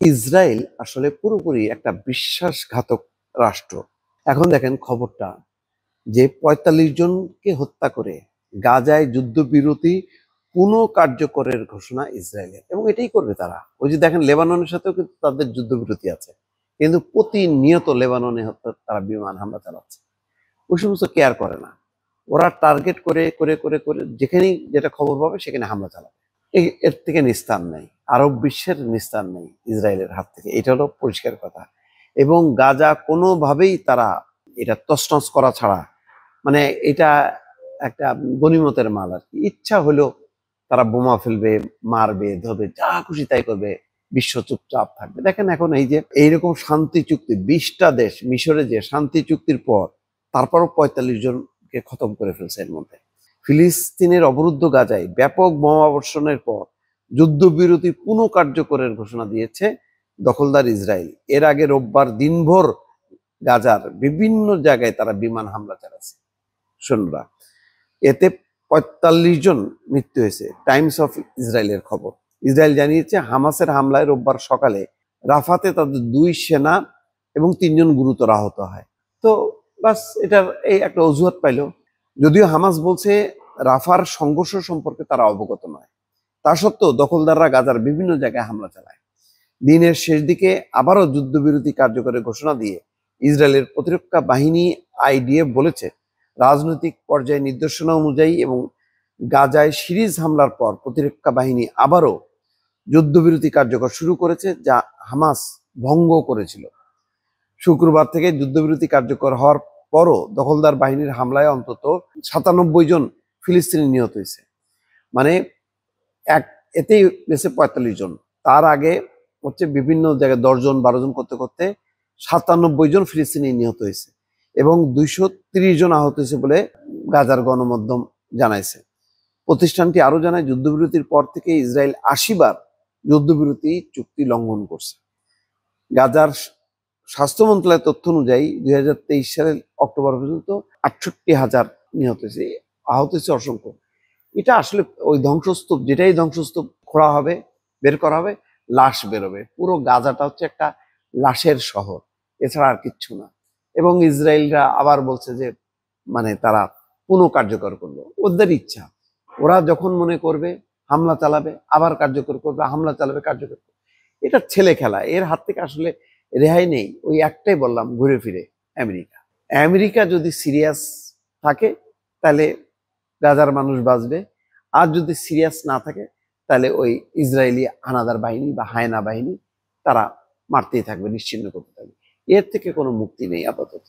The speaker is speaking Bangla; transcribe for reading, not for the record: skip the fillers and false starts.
ইসরায়েল আসলে পুরোপুরি একটা বিশ্বাসঘাতক রাষ্ট্র। এখন দেখেন খবরটা যে ৪৫ জনকে হত্যা করে গাজায় যুদ্ধবিরতি কার্যকরের ঘোষণা ইসরায়েলের, এবং এটাই করবে তারা। ওই যে দেখেন লেবাননের সাথেও কিন্তু তাদের যুদ্ধবিরতি আছে, কিন্তু প্রতিনিয়ত লেবাননে তারা বিমান হামলা চালাচ্ছে। ওই সমস্ত কেয়ার করে না। ওরা টার্গেট করে করে করে করে যেখানেই যেটা খবর পাবে সেখানে হামলা চালাবে। এর থেকে নিস্তার নেই, আরব বিশ্বের নিস্তার নেই ইসরায়েলের হাত থেকে, এটা হলো পরিষ্কার কথা। এবং গাজা কোনোভাবেই তারা এটা তছনছ করা ছাড়া, মানে এটা একটা গনিমতের মাল আর কি। ইচ্ছা হলেও তারা বোমা ফেলবে, মারবে, ধরবে, যা খুশি তাই করবে, বিশ্ব চুপচাপ থাকবে। দেখেন এখন এই যে এইরকম শান্তি চুক্তি 20টা দেশ মিশরে যে শান্তি চুক্তির পর তারপরও ৪৫ জনকে খতম করে ফেলছে। এর মধ্যে ফিলিস্তিনের অবরুদ্ধ গাজায় ব্যাপক বোমাবর্ষণের পর যুদ্ধবিরতি কার্যকরের ঘোষণা দিয়েছে দখলদার ইসরায়েল। এর আগে রোববার দিনভর গাজার বিভিন্ন জায়গায় তারা বিমান হামলা চালাচ্ছে সৈন্যরা। এতে ৪৫ জন মৃত্যু হয়েছে। টাইমস অফ ইসরায়েলের খবর। ইসরায়েল জানিয়েছে হামাসের হামলায় রোববার সকালে রাফাতে তাদের 2 সেনা এবং 3 জন গুরুতর আহত হয়। তো বাস এটার এই একটা অজুহাত পাইল। যদিও হামাস বলছে রাফার সংঘর্ষ সম্পর্কে তারা অবগত নয়। তা সত্ত্বেও দখলদাররা গাজার বিভিন্ন জায়গায় হামলা চালায়। দিনের শেষ দিকে আবারও যুদ্ধবিরতি কার্যকরের ঘোষণা দিয়ে ইসরায়েলের প্রতিরক্ষা বাহিনী আইডিএফ বলেছে, রাজনৈতিক পর্যায়ে নির্দেশনা অনুযায়ী এবং গাজায় সিরিজ হামলার পর প্রতিরক্ষা বাহিনী আবারও যুদ্ধবিরতি কার্যকর শুরু করেছে, যা হামাস ভঙ্গ করেছিল। শুক্রবার থেকে যুদ্ধবিরতি কার্যকর হওয়ার পরও দখলদার বাহিনীর হামলায় অন্তত ৯৭ জন ফিলিস্তিনি নিহত হয়েছে। মানে এতেই গেছে ৪৫ জন। তার আগে হচ্ছে বিভিন্ন জায়গায় ১০ জন ১২ জন করতে করতে ৯৭ জন ফিলিস্তিনি নিহত হয়েছে এবং ২৩০ জন আহত হয়েছে বলে গাজার গণমাধ্যম জানাইছে। প্রতিষ্ঠানটি আরো জানায়, যুদ্ধবিরতির পর থেকে ইসরায়েল ৮০ বার যুদ্ধবিরতি চুক্তি লঙ্ঘন করছে। গাজার স্বাস্থ্য মন্ত্রণালয়ের তথ্য অনুযায়ী ২০২৩ সালের অক্টোবর পর্যন্ত ৬৮,০০০ নিহত হয়েছে, আহত হয়েছে অসংখ্য। এটা আসলে ওই ধ্বংসস্তূপ, যেটাই ধ্বংসস্তূপ খোঁড়া হবে, বের করা হবে, লাশ বেরোবে। পুরো গাজাটা হচ্ছে একটা লাশের শহর, এছাড়া আর কিচ্ছু না। এবং ইসরায়েলরা আবার বলছে যে মানে তারা কার্যকর করলো, ওদের ইচ্ছা। ওরা যখন মনে করবে হামলা চালাবে, আবার কার্যকর করবে, হামলা চালাবে, কার্যকর করবে। এটা ছেলে খেলা, এর হাত থেকে আসলে রেহাই নেই। ওই একটাই বললাম, ঘুরে ফিরে আমেরিকা। আমেরিকা যদি সিরিয়াস থাকে তাহলে গাজার মানুষ বাঁচবে, আর যদি সিরিয়াস না থাকে তাহলে ওই ইসরায়েলি হানাদার বাহিনী বা হায়না বাহিনী তারা মারতেই থাকবে, নিশ্চিহ্ন করতে থাকবে। এর থেকে কোনো মুক্তি নেই আপাতত।